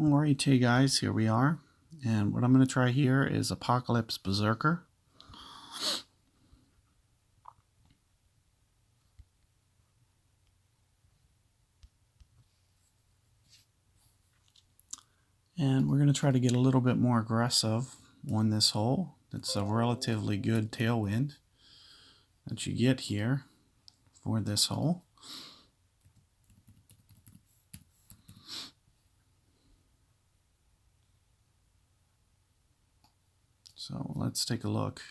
Alright, hey guys, here we are. And what I'm going to try here is Apocalypse Berserker. And we're going to try to get a little bit more aggressive on this hole. It's a relatively good tailwind that you get here for this hole. So let's take a look.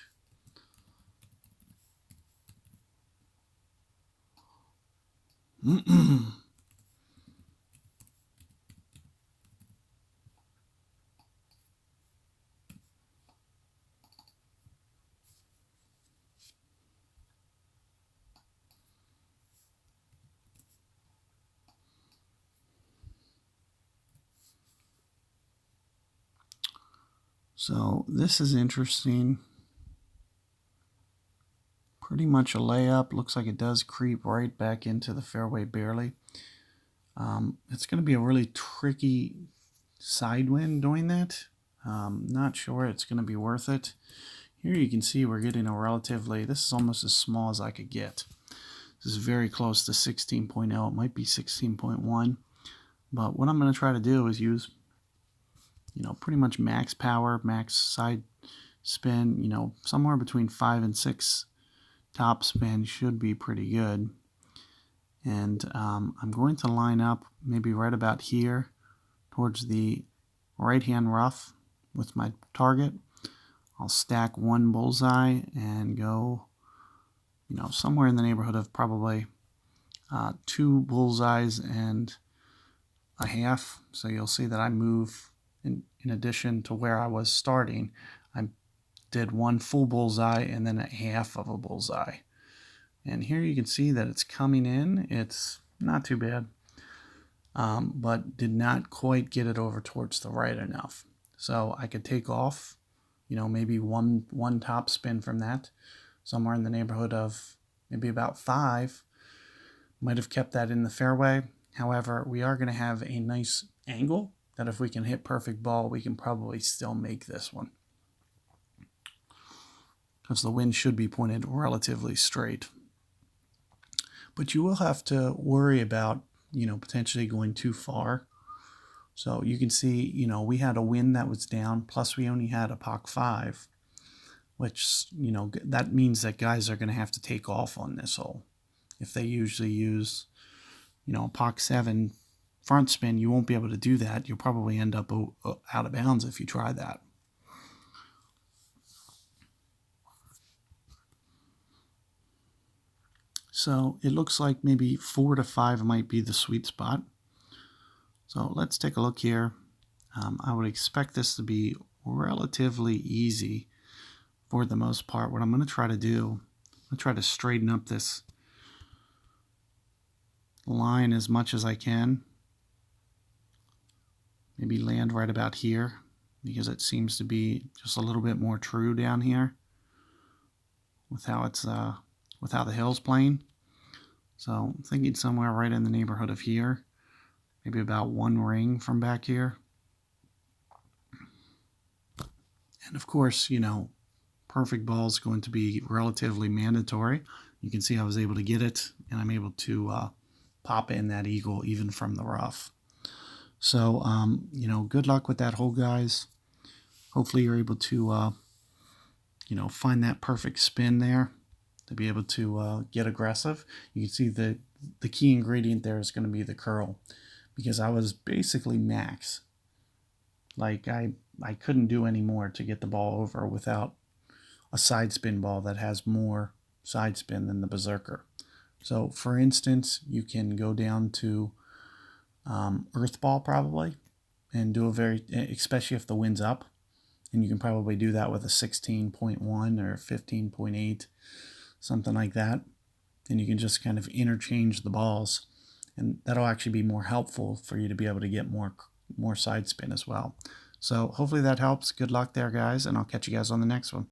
So this is interesting. Pretty much a layup. Looks like it does creep right back into the fairway barely. It's going to be a really tricky side wind doing that. Not sure it's going to be worth it. Here you can see we're getting a relatively, this is almost as small as I could get. This is very close to 16.0. It might be 16.1. But what I'm going to try to do is use, pretty much max power, max side spin, somewhere between 5 and 6 top spin should be pretty good. And I'm going to line up maybe right about here towards the right hand rough with my target. I'll stack one bullseye and go, somewhere in the neighborhood of probably 2 bullseyes and a half. So you'll see that I move in addition to where I was starting. I did 1 full bullseye and then a half of a bullseye. And here you can see that it's coming in. It's not too bad, but did not quite get it over towards the right enough. So I could take off, maybe one top spin from that, somewhere in the neighborhood of maybe about 5. Might have kept that in the fairway. However, we are going to have a nice angle that if we can hit perfect ball, we can probably still make this one, because the wind should be pointed relatively straight. But you will have to worry about, potentially going too far. So you can see, we had a wind that was down, plus we only had a POC 5, which, that means that guys are going to have to take off on this hole. If they usually use, a POC 7 front spin, you won't be able to do that. You'll probably end up out of bounds if you try that. So it looks like maybe 4 to 5 might be the sweet spot. So let's take a look here. I would expect this to be relatively easy for the most part. What I'm going to try to do, I'm going to try to straighten up this line as much as I can. Maybe land right about here, because it seems to be just a little bit more true down here with how it's with how the hill's playing. So I'm thinking somewhere right in the neighborhood of here, maybe about 1 ring from back here. And of course, perfect ball is going to be relatively mandatory. You can see I was able to get it, and I'm able to pop in that eagle even from the rough. So, good luck with that hole, guys. Hopefully you're able to, find that perfect spin there to be able to get aggressive. You can see the key ingredient there is going to be the curl, because I was basically max. Like I couldn't do any more to get the ball over without a side spin ball that has more side spin than the Berserker. So for instance, you can go down to earth ball probably and do especially if the wind's up, and you can probably do that with a 16.1 or 15.8, something like that. And you can just kind of interchange the balls, and that'll actually be more helpful for you to be able to get more side spin as well. So hopefully that helps. Good luck there, guys, and I'll catch you guys on the next one.